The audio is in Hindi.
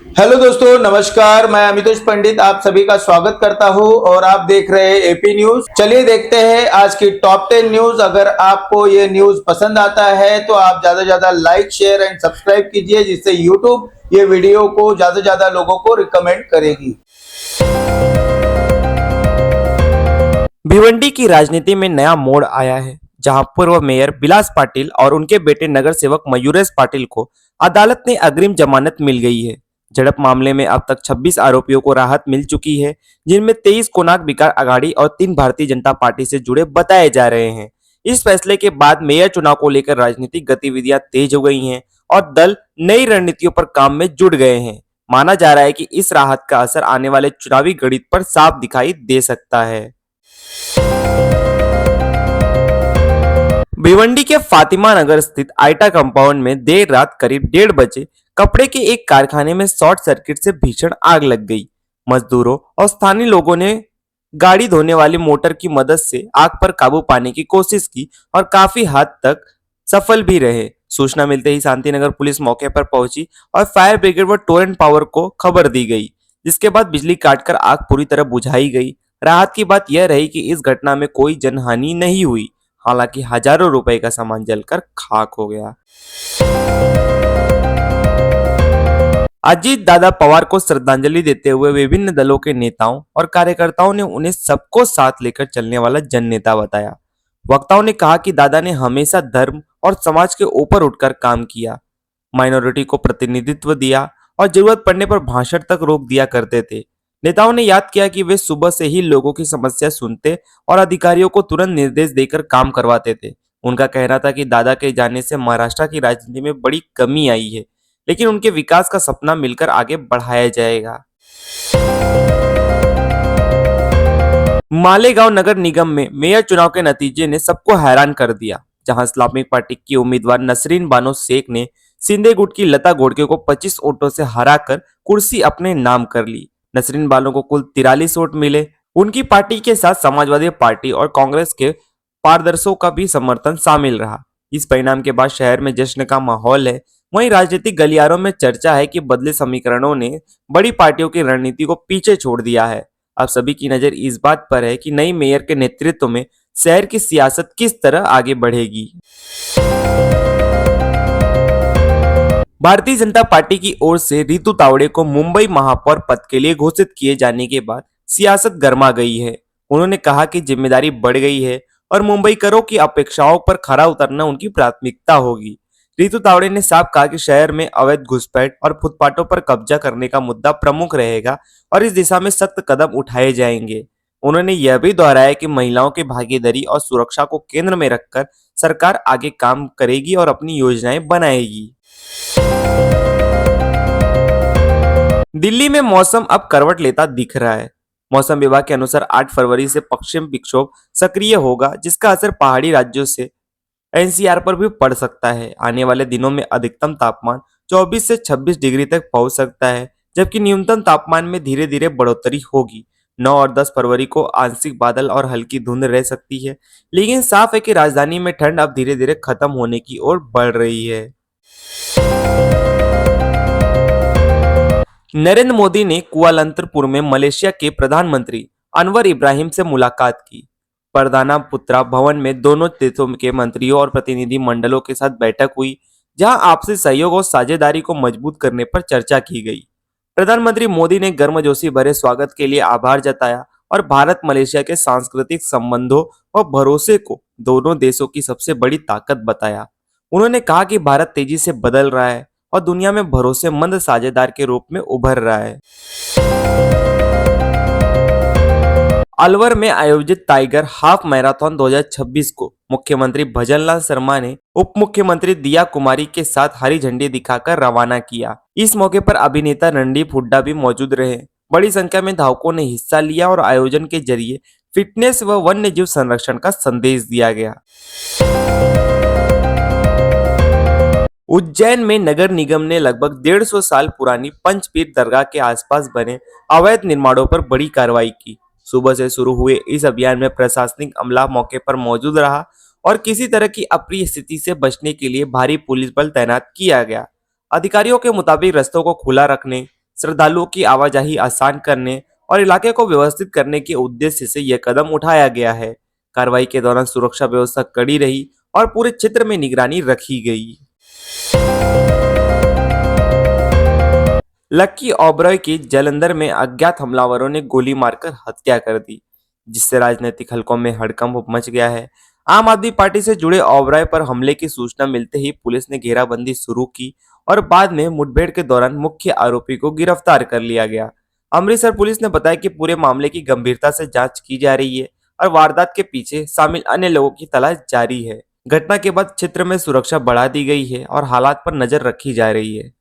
हेलो दोस्तों, नमस्कार। मैं अमितोष पंडित आप सभी का स्वागत करता हूं और आप देख रहे हैं एपी न्यूज। चलिए देखते हैं आज की टॉप 10 न्यूज। अगर आपको ये न्यूज पसंद आता है तो आप ज्यादा से ज्यादा लाइक, शेयर एंड सब्सक्राइब कीजिए, जिससे यूट्यूब ये वीडियो को ज्यादा से ज्यादा लोगों को रिकमेंड करेगी। भिवंडी की राजनीति में नया मोड़ आया है, जहां पूर्व मेयर बिलास पाटिल और उनके बेटे नगर सेवक मयूरेश पाटिल को अदालत ने अग्रिम जमानत मिल गई है। झड़प मामले में अब तक 26 आरोपियों को राहत मिल चुकी है, जिनमें 23 कोनाक विकास अघाड़ी और 3 भारतीय जनता पार्टी से जुड़े बताए जा रहे हैं। इस फैसले के बाद मेयर चुनाव को लेकर राजनीतिक गतिविधियां तेज हो गई हैं और दल नई रणनीतियों पर काम में जुट गए हैं। माना जा रहा है कि इस राहत का असर आने वाले चुनावी गणित पर साफ दिखाई दे सकता है। भिवंडी के फातिमा नगर स्थित आइटा कंपाउंड में देर रात करीब 1:30 बजे कपड़े के एक कारखाने में शॉर्ट सर्किट से भीषण आग लग गई। मजदूरों और स्थानीय लोगों ने गाड़ी धोने वाली मोटर की मदद से आग पर काबू पाने की कोशिश की और काफी हद तक सफल भी रहे। सूचना मिलते ही शांतिनगर पुलिस मौके पर पहुंची और फायर ब्रिगेड व टोरेंट पावर को खबर दी गई, जिसके बाद बिजली काटकर आग पूरी तरह बुझाई गई। राहत की बात यह रही कि इस घटना में कोई जनहानि नहीं हुई, हालांकि हजारों रुपए का सामान जलकर खाक हो गया। अजीत दादा पवार को श्रद्धांजलि देते हुए विभिन्न दलों के नेताओं और कार्यकर्ताओं ने उन्हें सबको साथ लेकर चलने वाला जन नेता बताया। वक्ताओं ने कहा कि दादा ने हमेशा धर्म और समाज के ऊपर उठकर काम किया, माइनॉरिटी को प्रतिनिधित्व दिया और जरूरत पड़ने पर भाषण तक रोक दिया करते थे। नेताओं ने याद किया कि वे सुबह से ही लोगों की समस्या सुनते और अधिकारियों को तुरंत निर्देश देकर काम करवाते थे। उनका कहना था कि दादा के जाने से महाराष्ट्र की राजनीति में बड़ी कमी आई है, लेकिन उनके विकास का सपना मिलकर आगे बढ़ाया जाएगा। मालेगांव नगर निगम में मेयर चुनाव के नतीजे ने सबको हैरान कर दिया, जहां इस्लामिक पार्टी की उम्मीदवार नसरीन बानो शेख ने सिंधे गुट की लता घोड़के को 25 वोटों से हराकर कुर्सी अपने नाम कर ली। नसरीन बानो को कुल 43 वोट मिले। उनकी पार्टी के साथ समाजवादी पार्टी और कांग्रेस के पारदर्शों का भी समर्थन शामिल रहा। इस परिणाम के बाद शहर में जश्न का माहौल है। वहीं राजनीतिक गलियारों में चर्चा है कि बदले समीकरणों ने बड़ी पार्टियों की रणनीति को पीछे छोड़ दिया है। अब सभी की नजर इस बात पर है कि नई मेयर के नेतृत्व में शहर की सियासत किस तरह आगे बढ़ेगी। भारतीय जनता पार्टी की ओर से रितु तावड़े को मुंबई महापौर पद के लिए घोषित किए जाने के बाद सियासत गर्मा गई है। उन्होंने कहा कि जिम्मेदारी बढ़ गई है और मुंबईकरों की अपेक्षाओं पर खरा उतरना उनकी प्राथमिकता होगी। रितु तावड़े ने साफ कहा कि शहर में अवैध घुसपैठ और फुटपाथों पर कब्जा करने का मुद्दा प्रमुख रहेगा और इस दिशा में सख्त कदम उठाए जाएंगे। उन्होंने यह भी दोहराया कि महिलाओं की भागीदारी और सुरक्षा को केंद्र में रखकर सरकार आगे काम करेगी और अपनी योजनाएं बनाएगी। दिल्ली में मौसम अब करवट लेता दिख रहा है। मौसम विभाग के अनुसार 8 फरवरी से पश्चिम विक्षोभ सक्रिय होगा, जिसका असर पहाड़ी राज्यों से एनसीआर पर भी पड़ सकता है। आने वाले दिनों में अधिकतम तापमान 24 से 26 डिग्री तक पहुंच सकता है, जबकि न्यूनतम तापमान में धीरे धीरे बढ़ोतरी होगी। 9 और 10 फरवरी को आंशिक बादल और हल्की धुंध रह सकती है, लेकिन साफ है कि राजधानी में ठंड अब धीरे धीरे खत्म होने की ओर बढ़ रही है। नरेंद्र मोदी ने कुआलालंपुर में मलेशिया के प्रधानमंत्री अनवर इब्राहिम से मुलाकात की। परदाना पुत्रा भवन में दोनों देशों के मंत्रियों और प्रतिनिधि मंडलों के साथ बैठक हुई, जहां आपसी सहयोग और साझेदारी को मजबूत करने पर चर्चा की गई। प्रधानमंत्री मोदी ने गर्मजोशी भरे स्वागत के लिए आभार जताया और भारत मलेशिया के सांस्कृतिक संबंधों और भरोसे को दोनों देशों की सबसे बड़ी ताकत बताया। उन्होंने कहा कि भारत तेजी से बदल रहा है और दुनिया में भरोसेमंद साझेदार के रूप में उभर रहा है। अलवर में आयोजित टाइगर हाफ मैराथन 2026 को मुख्यमंत्री भजनलाल शर्मा ने उप मुख्यमंत्री दिया कुमारी के साथ हरी झंडी दिखाकर रवाना किया। इस मौके पर अभिनेता रणदीप हुड्डा भी मौजूद रहे। बड़ी संख्या में धावकों ने हिस्सा लिया और आयोजन के जरिए फिटनेस व वन्य जीव संरक्षण का संदेश दिया गया। उज्जैन में नगर निगम ने लगभग 150 साल पुरानी पंचपीर दरगाह के आसपास बने अवैध निर्माणों पर बड़ी कार्रवाई की। सुबह से शुरू हुए इस अभियान में प्रशासनिक अमला मौके पर मौजूद रहा और किसी तरह की अप्रिय स्थिति से बचने के लिए भारी पुलिस बल तैनात किया गया। अधिकारियों के मुताबिक रास्तों को खुला रखने, श्रद्धालुओं की आवाजाही आसान करने और इलाके को व्यवस्थित करने के उद्देश्य से यह कदम उठाया गया है। कार्रवाई के दौरान सुरक्षा व्यवस्था कड़ी रही और पूरे क्षेत्र में निगरानी रखी गई। लक्की ओबरॉय की जालंधर में अज्ञात हमलावरों ने गोली मारकर हत्या कर दी, जिससे राजनीतिक हलकों में हड़कंप मच गया है। आम आदमी पार्टी से जुड़े ओबरॉय पर हमले की सूचना मिलते ही पुलिस ने घेराबंदी शुरू की और बाद में मुठभेड़ के दौरान मुख्य आरोपी को गिरफ्तार कर लिया गया। अमृतसर पुलिस ने बताया कि पूरे मामले की गंभीरता से जांच की जा रही है और वारदात के पीछे शामिल अन्य लोगों की तलाश जारी है। घटना के बाद क्षेत्र में सुरक्षा बढ़ा दी गई है और हालात पर नजर रखी जा रही है।